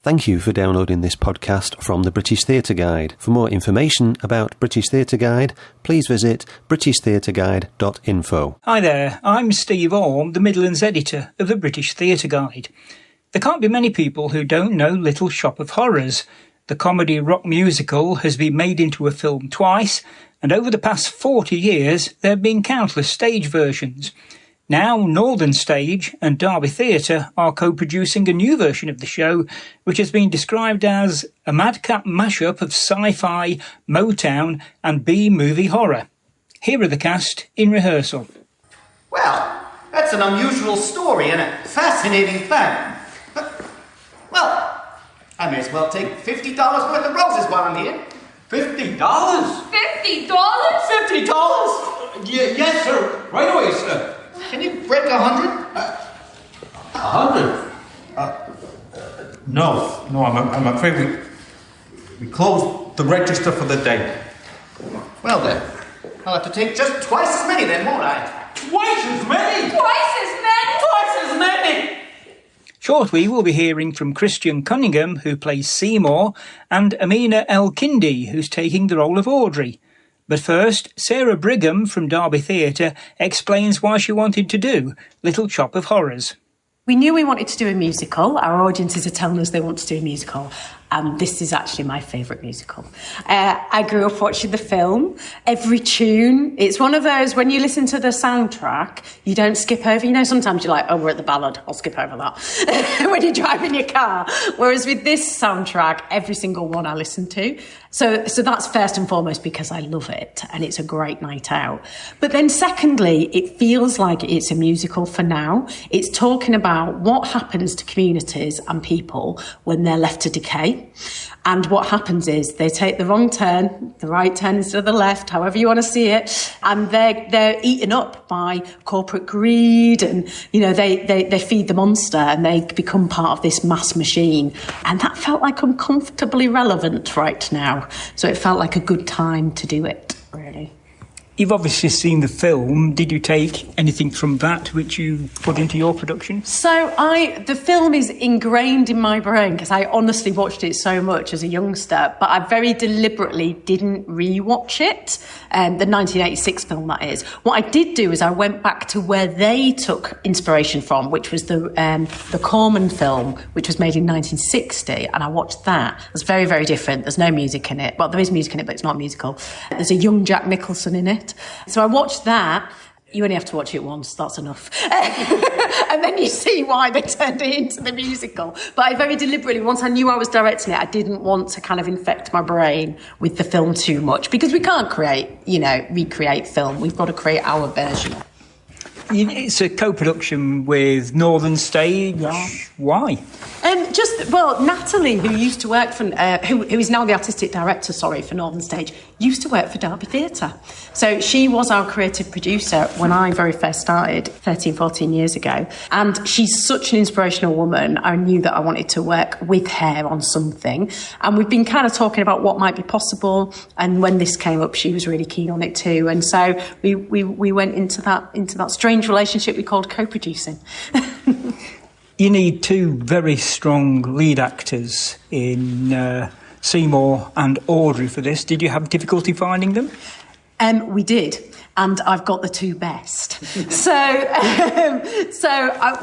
Thank you for downloading this podcast from the British Theatre Guide. For more information about British Theatre Guide, please visit britishtheatreguide.info. Hi there, I'm Steve Orme, the Midlands editor of the British Theatre Guide. There can't be many people who don't know Little Shop of Horrors. The comedy rock musical has been made into a film twice, and over the past 40 years there have been countless stage versions. Now, Northern Stage and Derby Theatre are co-producing a new version of the show, which has been described as a madcap mashup of sci-fi, Motown and B-movie horror. Here are the cast in rehearsal. Well, that's an unusual story and a fascinating fact. Well, I may as well take $50 worth of roses while I'm here. $50? $50? $50? Yes, sir. Right away, sir. Can you break 100? 100? No, I'm afraid we closed the register for the day. Well then, I'll have to take just twice as many then, won't I? Twice as many? Twice as many? Twice as many? Shortly we'll be hearing from Kristian Cunningham, who plays Seymour, and Amena El-Kindy, who's taking the role of Audrey. But first, Sarah Brigham from Derby Theatre explains why she wanted to do Little Shop of Horrors. We knew we wanted to do a musical. Our audiences are telling us they want to do a musical. And this is actually my favourite musical. I grew up watching the film. Every tune, it's one of those, when you listen to the soundtrack, you don't skip over. You know, sometimes you're like, oh, we're at the ballad, I'll skip over that. When you're driving your car. Whereas with this soundtrack, every single one I listen to. So that's first and foremost because I love it and it's a great night out. But then secondly, it feels like it's a musical for now. It's talking about what happens to communities and people when they're left to decay. And what happens is they take the wrong turn, the right turn instead of the left, however you want to see it, and they're eaten up by corporate greed, and you know they feed the monster and they become part of this mass machine. And that felt like uncomfortably relevant right now. So it felt like a good time to do it, really. You've obviously seen the film. Did you take anything from that which you put into your production? So the film is ingrained in my brain because I honestly watched it so much as a youngster, but I very deliberately didn't re-watch it, the 1986 film that is. What I did do is I went back to where they took inspiration from, which was the Corman film, which was made in 1960, and I watched that. It's very, very different. There's no music in it. Well, there is music in it, but it's not musical. There's a young Jack Nicholson in it. So I watched that. You only have to watch it once, that's enough. And then you see why they turned it into the musical. But I very deliberately, once I knew I was directing it, I didn't want to kind of infect my brain with the film too much, because we can't recreate film. We've got to create our version. It's a co-production with Northern Stage. Yeah. Why? Natalie, who used to work for, who is now the artistic director, for Northern Stage, used to work for Derby Theatre. So she was our creative producer when I very first started 13, 14 years ago. And she's such an inspirational woman. I knew that I wanted to work with her on something. And we've been kind of talking about what might be possible. And when this came up, she was really keen on it too. And so we went into that strange relationship we called co-producing. You need two very strong lead actors in Seymour and Audrey for this. Did you have difficulty finding them? We did, and I've got the two best. So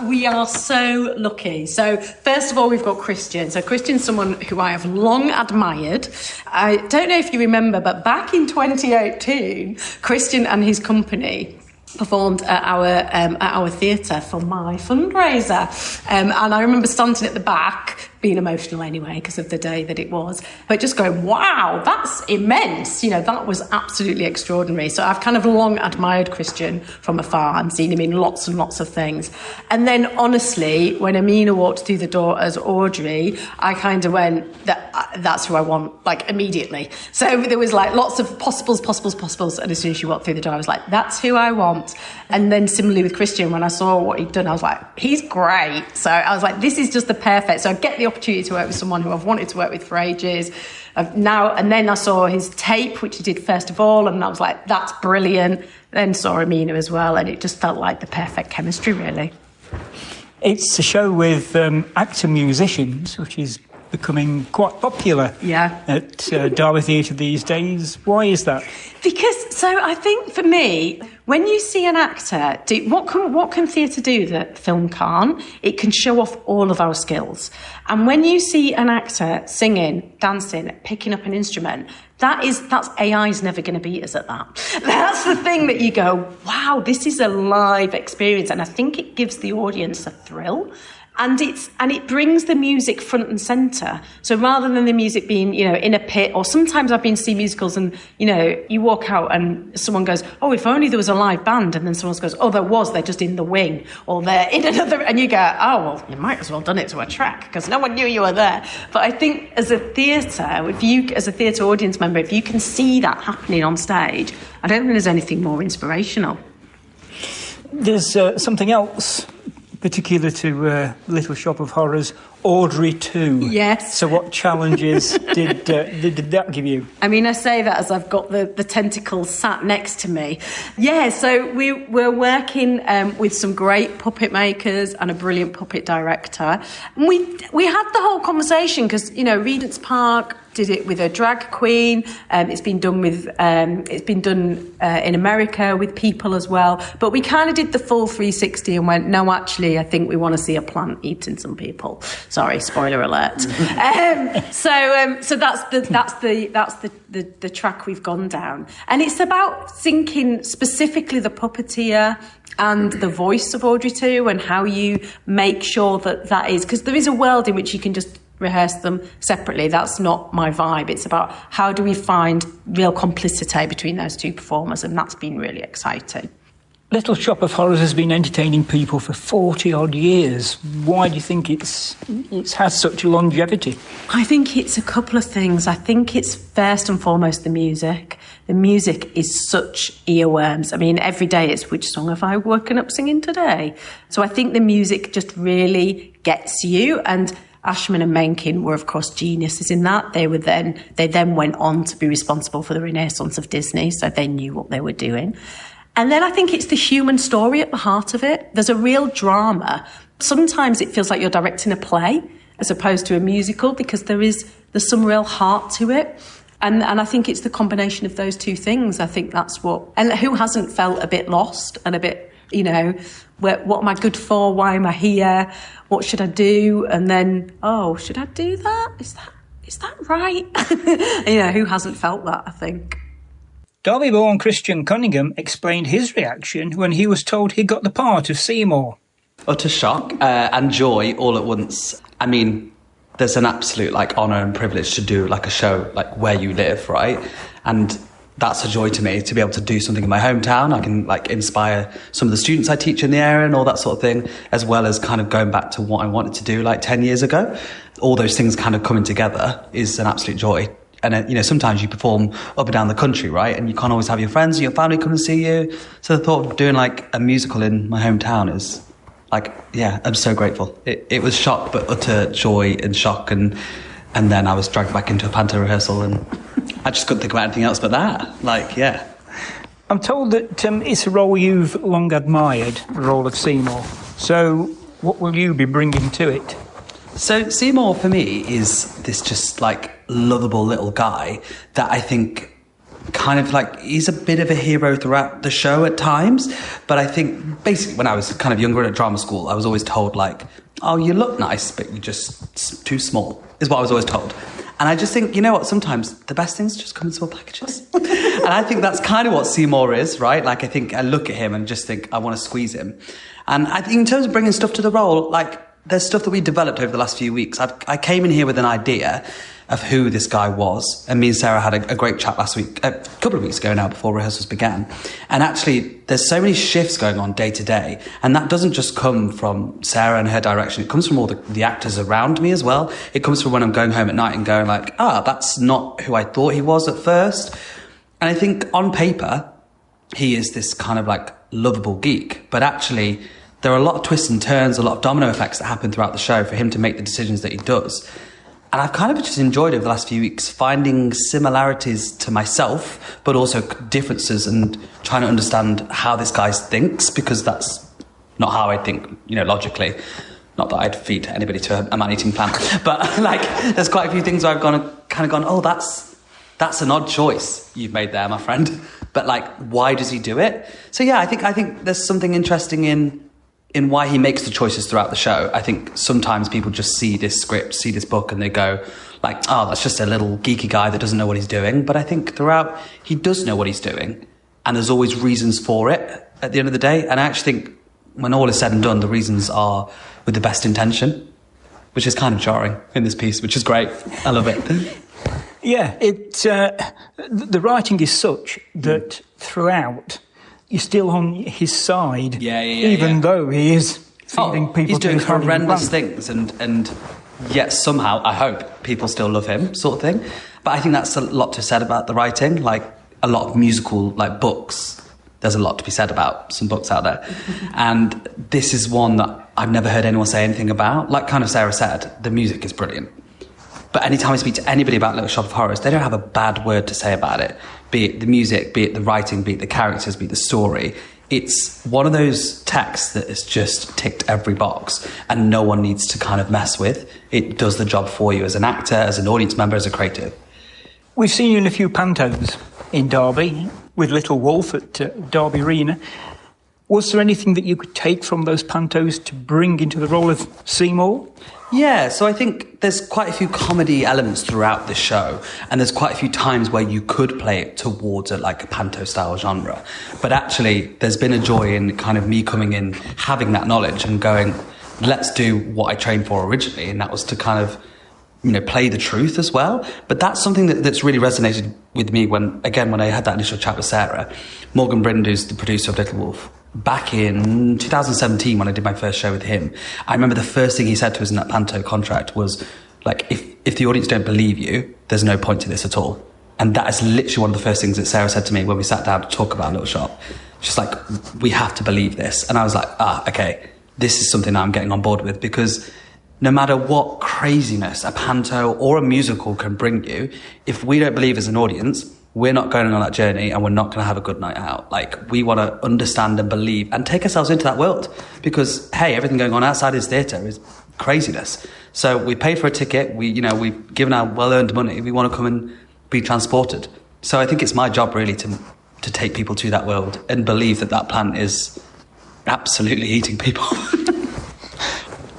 we are so lucky. So first of all, we've got Kristian. So Kristian's someone who I have long admired. I don't know if you remember, but back in 2018, Kristian and his company performed at our theatre for my fundraiser. And I remember standing at the back, being emotional anyway because of the day that it was, but just going, wow, that's immense. You know, that was absolutely extraordinary. So I've kind of long admired Kristian from afar and seen him in lots and lots of things. And then honestly, when Amena walked through the door as Audrey, I kind of went, that's who I want, like immediately. So there was like lots of possibles. And as soon as she walked through the door, I was like, that's who I want. And then similarly with Kristian, when I saw what he'd done, I was like, he's great. So I was like, this is just the perfect. So I get the opportunity to work with someone who I've wanted to work with for ages. Now and then I saw his tape, which he did first of all, and I was like, that's brilliant. Then saw Amena as well, and it just felt like the perfect chemistry, really. It's a show with actor musicians, which is becoming quite popular at Derby Theatre these days. Why is that? Because, so I think for me, when you see an actor do what can theatre do that film can't? It can show off all of our skills. And when you see an actor singing, dancing, picking up an instrument, that's AI's never going to beat us at that. That's the thing that you go, wow, this is a live experience, and I think it gives the audience a thrill. And it brings the music front and centre. So rather than the music being, in a pit, or sometimes I've been to see musicals and, you walk out and someone goes, oh, if only there was a live band. And then someone else goes, oh, there was, they're just in the wing, or they're in another, and you go, oh, well, you might as well done it to a track because no one knew you were there. But I think as a theatre, as a theatre audience member, if you can see that happening on stage, I don't think there's anything more inspirational. There's something else particular to Little Shop of Horrors, Audrey 2. Yes. So what challenges did that give you? I mean, I say that as I've got the tentacles sat next to me. Yeah, so we're working with some great puppet makers and a brilliant puppet director. And we had the whole conversation because, Regent's Park did it with a drag queen. It's been done in America with people as well. But we kind of did the full 360 and went, no, actually, I think we want to see a plant eating some people. Sorry, spoiler alert. So that's the track we've gone down, and it's about syncing specifically the puppeteer and the voice of Audrey 2 and how you make sure that is, because there is a world in which you can just rehearse them separately. That's not my vibe. It's about how do we find real complicity between those two performers, and that's been really exciting. Little Shop of Horrors has been entertaining people for 40-odd years. Why do you think it has such longevity? I think it's a couple of things. I think it's first and foremost the music. The music is such earworms. I mean, every day it's which song have I woken up singing today? So I think the music just really gets you, and Ashman and Menken were, of course, geniuses in that. They then went on to be responsible for the renaissance of Disney, so they knew what they were doing. And then I think it's the human story at the heart of it. There's a real drama. Sometimes it feels like you're directing a play as opposed to a musical because there's some real heart to it. And I think it's the combination of those two things. I think that's what... And who hasn't felt a bit lost and a bit, what am I good for? Why am I here? What should I do? And then, oh, should I do that? Is that right? Who hasn't felt that, I think. Derby-born Kristian Cunningham explained his reaction when he was told he got the part of Seymour. Utter shock and joy all at once. I mean, there's an absolute honour and privilege to do a show where you live, right? And that's a joy to me to be able to do something in my hometown. I can inspire some of the students I teach in the area and all that sort of thing, as well as kind of going back to what I wanted to do 10 years ago. All those things kind of coming together is an absolute joy. And, sometimes you perform up and down the country, right? And you can't always have your friends or your family come and see you. So the thought of doing a musical in my hometown is I'm so grateful. It was shock, but utter joy and shock. And then I was dragged back into a panto rehearsal and I just couldn't think about anything else but that. I'm told that it's a role you've long admired, the role of Seymour. So what will you be bringing to it? So Seymour for me is this just lovable little guy that I think kind of he's a bit of a hero throughout the show at times. But I think basically when I was kind of younger at drama school, I was always told oh, you look nice, but you're just too small, is what I was always told. And I just think, sometimes the best things just come in small packages. And I think that's kind of what Seymour is, right? I think I look at him and just think I want to squeeze him. And I think in terms of bringing stuff to the role, there's stuff that we developed over the last few weeks. I came in here with an idea of who this guy was. And me and Sarah had a great chat last week, a couple of weeks ago now, before rehearsals began. And actually, there's so many shifts going on day to day. And that doesn't just come from Sarah and her direction. It comes from all the actors around me as well. It comes from when I'm going home at night and going that's not who I thought he was at first. And I think on paper, he is this kind of lovable geek. But actually, there are a lot of twists and turns, a lot of domino effects that happen throughout the show for him to make the decisions that he does. And I've kind of just enjoyed over the last few weeks finding similarities to myself, but also differences and trying to understand how this guy thinks, because that's not how I think, logically. Not that I'd feed anybody to a man-eating plant, but like there's quite a few things where I've gone, oh, that's an odd choice you've made there, my friend. But like, why does he do it? So yeah, I think there's something interesting in why he makes the choices throughout the show. I think sometimes people just see this script, see this book, and they go like, oh, that's just a little geeky guy that doesn't know what he's doing. But I think throughout, he does know what he's doing, and there's always reasons for it at the end of the day. And I actually think when all is said and done, the reasons are with the best intention, which is kind of jarring in this piece, which is great. I love it. Yeah, the writing is such that throughout you're still on his side, even though he is feeding people. He's doing to his horrendous things, and yet somehow I hope people still love him, sort of thing. But I think that's a lot to be said about the writing. Like a lot of musical books, there's a lot to be said about some books out there, and this is one that I've never heard anyone say anything about. Like kind of Sarah said, the music is brilliant. But anytime I speak to anybody about Little Shop of Horrors, they don't have a bad word to say about it. Be it the music, be it the writing, be it the characters, be it the story. It's one of those texts that has just ticked every box and no one needs to kind of mess with. It does the job for you as an actor, as an audience member, as a creative. We've seen you in a few pantos in Derby with Little Wolf at Derby Arena. Was there anything that you could take from those pantos to bring into the role of Seymour? Yeah, so I think there's quite a few comedy elements throughout this show, and there's quite a few times where you could play it towards a panto-style genre. But actually, there's been a joy in kind of me coming in, having that knowledge and going, let's do what I trained for originally, and that was to kind of, play the truth as well. But that's something that's really resonated with me when I had that initial chat with Sarah. Morgan Brind, who's the producer of Little Wolf, back in 2017 when I did my first show with him, I remember the first thing he said to us in that panto contract was, if the audience don't believe you, there's no point to this at all. And that is literally one of the first things that Sarah said to me when we sat down to talk about Little Shop. She's like, we have to believe this. And I was like, okay, this is something I'm getting on board with, because no matter what craziness a panto or a musical can bring you, if we don't believe as an audience, we're not going on that journey and we're not going to have a good night out. We want to understand and believe and take ourselves into that world, because, hey, everything going on outside his theatre is craziness. So we paid for a ticket. We've given our well-earned money. We want to come and be transported. So I think it's my job really to take people to that world and believe that plant is absolutely eating people.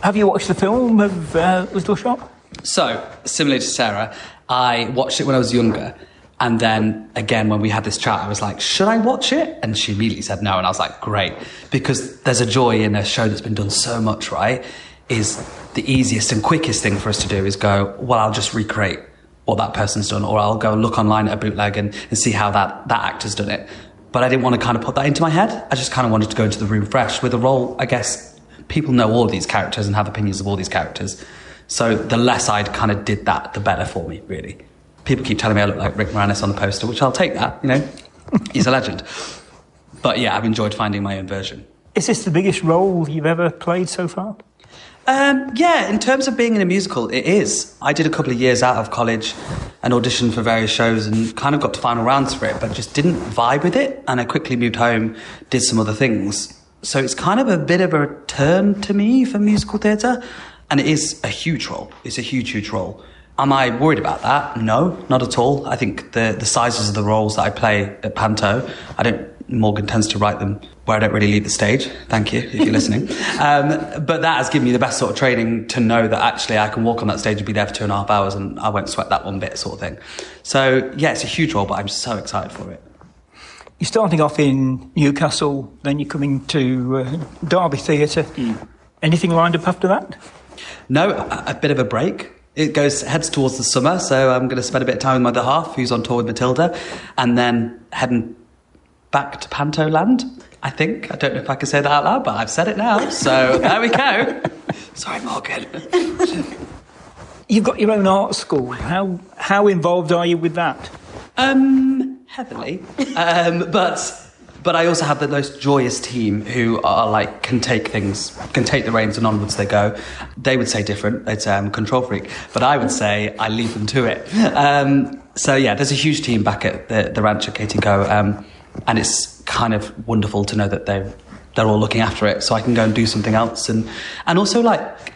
Have you watched the film of Little Shop? So, similar to Sarah, I watched it when I was younger. And then, again, when we had this chat, I was like, should I watch it? And she immediately said no. And I was like, great. Because there's a joy in a show that's been done so much, right? Is the easiest and quickest thing for us to do is go, well, I'll just recreate what that person's done. Or I'll go look online at a bootleg and see how that actor's done it. But I didn't want to kind of put that into my head. I just kind of wanted to go into the room fresh with a role. I guess people know all of these characters and have opinions of all these characters. So the less I kind of did that, the better for me, really. People keep telling me I look like Rick Moranis on the poster, which I'll take that, He's a legend. But yeah, I've enjoyed finding my own version. Is this the biggest role you've ever played so far? Yeah, in terms of being in a musical, it is. I did a couple of years out of college and auditioned for various shows and kind of got to final rounds for it, but just didn't vibe with it. And I quickly moved home, did some other things. So it's kind of a bit of a return to me for musical theatre. And it is a huge role. It's a huge, huge role. Am I worried about that? No, not at all. I think the sizes of the roles that I play at panto, Morgan tends to write them where I don't really leave the stage. Thank you, if you're listening. But that has given me the best sort of training to know that actually I can walk on that stage and be there for 2.5 hours and I won't sweat that one bit, sort of thing. So, yeah, it's a huge role, but I'm so excited for it. You're starting off in Newcastle, then you're coming to Derby Theatre. Anything lined up after that? No, a bit of a break. It heads towards the summer, so I'm going to spend a bit of time with my other half, who's on tour with Matilda, and then heading back to Panto Land, I think. I don't know if I can say that out loud, but I've said it now, so there we go. Sorry, Morgan. You've got your own art school. How involved are you with that? Heavily. But I also have the most joyous team who are can take the reins and onwards they go. They would say different. They'd say I'm a control freak. But I would say I leave them to it. So yeah, there's a huge team back at the ranch at Katie Co. And it's kind of wonderful to know that they're they're all looking after it, so I can go and do something else. And also, like,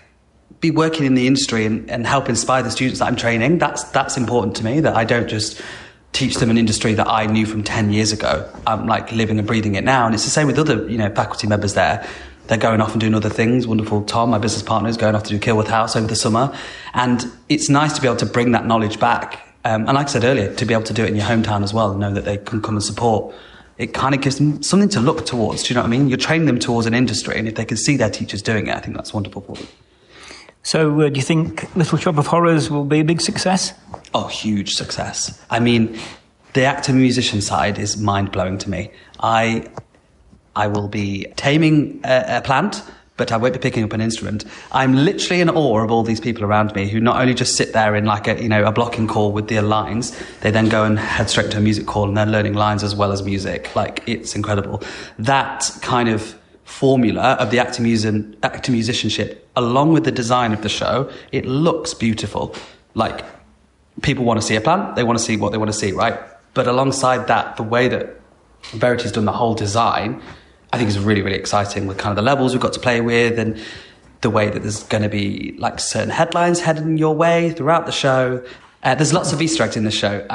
be working in the industry and help inspire the students that I'm training. That's important to me, that I don't just teach them an industry that I knew from 10 years ago. I'm like living and breathing it now. And it's the same with other, faculty members there. They're going off and doing other things. Wonderful Tom, my business partner, is going off to do Kilworth House over the summer. And it's nice to be able to bring that knowledge back. And like I said earlier, to be able to do it in your hometown as well and know that they can come and support. It kind of gives them something to look towards. Do you know what I mean? You're training them towards an industry, and if they can see their teachers doing it, I think that's wonderful for them. So do you think Little Shop of Horrors will be a big success? Oh, huge success. I mean, the actor-musician side is mind-blowing to me. I will be taming a plant, but I won't be picking up an instrument. I'm literally in awe of all these people around me who not only just sit there in like a blocking call with their lines, they then go and head straight to a music call and they're learning lines as well as music. Like, it's incredible. That kind of formula of the actor-musicianship, along with the design of the show, it looks beautiful. Like, people want to see a plant, they want to see what they want to see, right? But alongside that, the way that Verity's done the whole design, I think is really, really exciting, with kind of the levels we've got to play with and the way that there's going to be like certain headlines heading your way throughout the show. There's lots of Easter eggs in the show,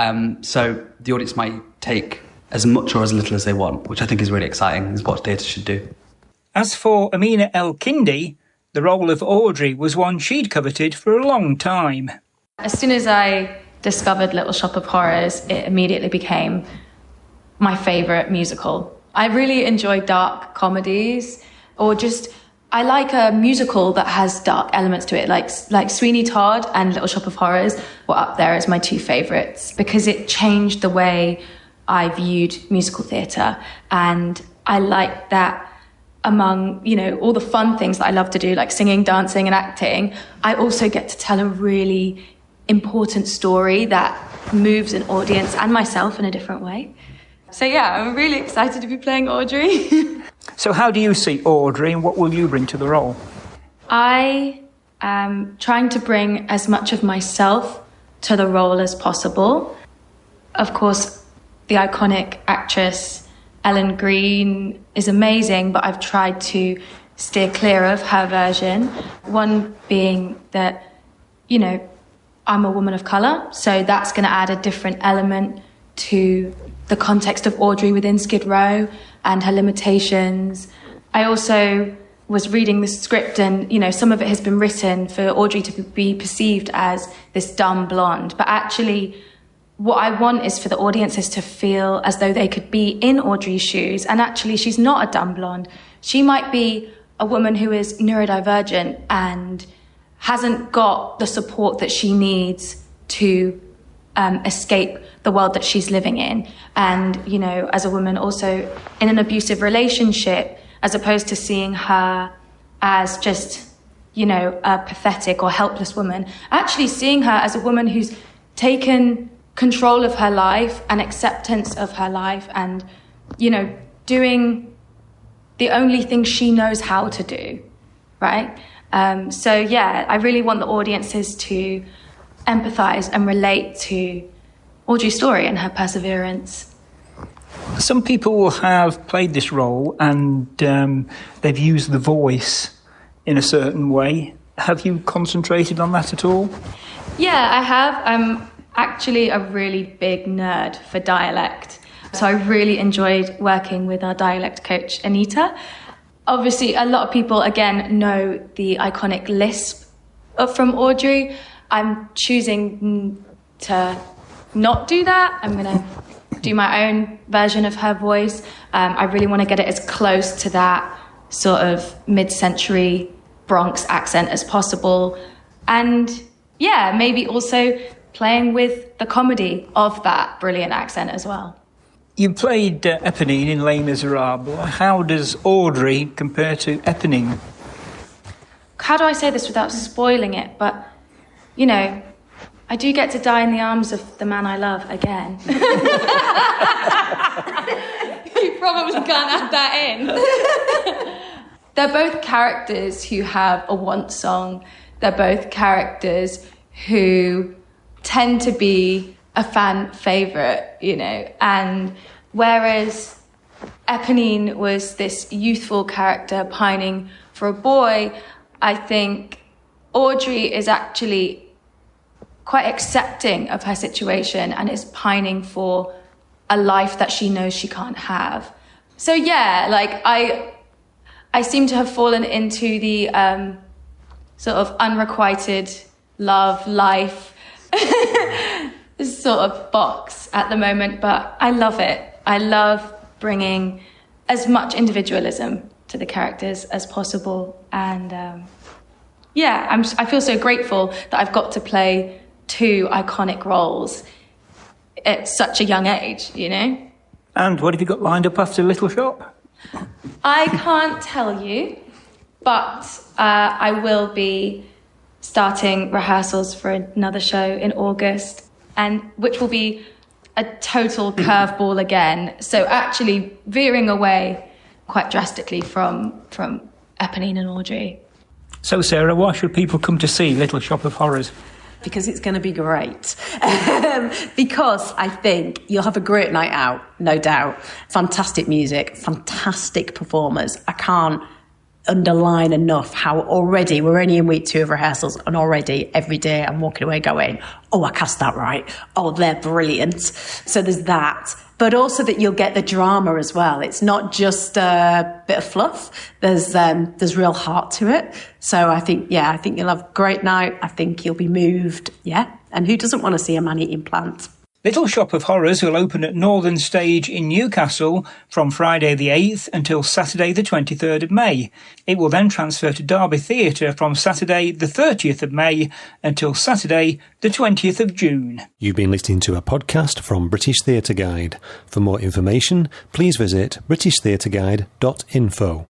so the audience might take as much or as little as they want, which I think is really exciting, is what theatre should do. As for Amena El-Kindy, the role of Audrey was one she'd coveted for a long time. As soon as I discovered Little Shop of Horrors, it immediately became my favourite musical. I really enjoy dark comedies, or just, I like a musical that has dark elements to it, like Sweeney Todd and Little Shop of Horrors were up there as my two favourites, because it changed the way I viewed musical theatre. And I like that among, all the fun things that I love to do, like singing, dancing and acting, I also get to tell a really important story that moves an audience and myself in a different way. So yeah, I'm really excited to be playing Audrey. So how do you see Audrey, and what will you bring to the role? I am trying to bring as much of myself to the role as possible. Of course, the iconic actress Ellen Green is amazing, but I've tried to steer clear of her version. One being that, I'm a woman of colour, so that's going to add a different element to the context of Audrey within Skid Row and her limitations. I also was reading the script and, some of it has been written for Audrey to be perceived as this dumb blonde. But actually, what I want is for the audiences to feel as though they could be in Audrey's shoes. And actually, she's not a dumb blonde. She might be a woman who is neurodivergent and hasn't got the support that she needs to escape the world that she's living in. And, as a woman also in an abusive relationship, as opposed to seeing her as just, a pathetic or helpless woman, actually seeing her as a woman who's taken control of her life and acceptance of her life and, doing the only thing she knows how to do, right? So, yeah, I really want the audiences to empathise and relate to Audrey's story and her perseverance. Some people have played this role and they've used the voice in a certain way. Have you concentrated on that at all? Yeah, I have. I'm actually a really big nerd for dialect. So I really enjoyed working with our dialect coach, Anita. Obviously, a lot of people, again, know the iconic lisp from Audrey. I'm choosing to not do that. I'm going to do my own version of her voice. I really want to get it as close to that sort of mid-century Bronx accent as possible. And yeah, maybe also playing with the comedy of that brilliant accent as well. You played Eponine in Les Miserables. How does Audrey compare to Eponine? How do I say this without spoiling it? But, I do get to die in the arms of the man I love again. You probably can't add that in. They're both characters who have a want song. They're both characters who tend to be a fan favourite, and whereas Eponine was this youthful character pining for a boy, I think Audrey is actually quite accepting of her situation and is pining for a life that she knows she can't have. So yeah, like I seem to have fallen into the sort of unrequited love life sort of box at the moment, but I love it. I love bringing as much individualism to the characters as possible, and I feel so grateful that I've got to play two iconic roles at such a young age, you know. And what have you got lined up after Little Shop? I can't tell you, but I will be starting rehearsals for another show in August, and which will be a total curveball again. So actually veering away quite drastically from Eponine and Audrey. So Sarah, why should people come to see Little Shop of Horrors? Because it's going to be great. Because I think you'll have a great night out, no doubt. Fantastic music, fantastic performers. I can't underline enough how already, we're only in week 2 of rehearsals, and already every day I'm walking away going, oh, I cast that right. Oh, they're brilliant. So there's that. But also that you'll get the drama as well. It's not just a bit of fluff. There's real heart to it. So I think you'll have a great night. I think you'll be moved. Yeah. And who doesn't want to see a man-eating plant? Little Shop of Horrors will open at Northern Stage in Newcastle from Friday the 8th until Saturday the 23rd of May. It will then transfer to Derby Theatre from Saturday the 30th of May until Saturday the 20th of June. You've been listening to a podcast from British Theatre Guide. For more information, please visit britishtheatreguide.info.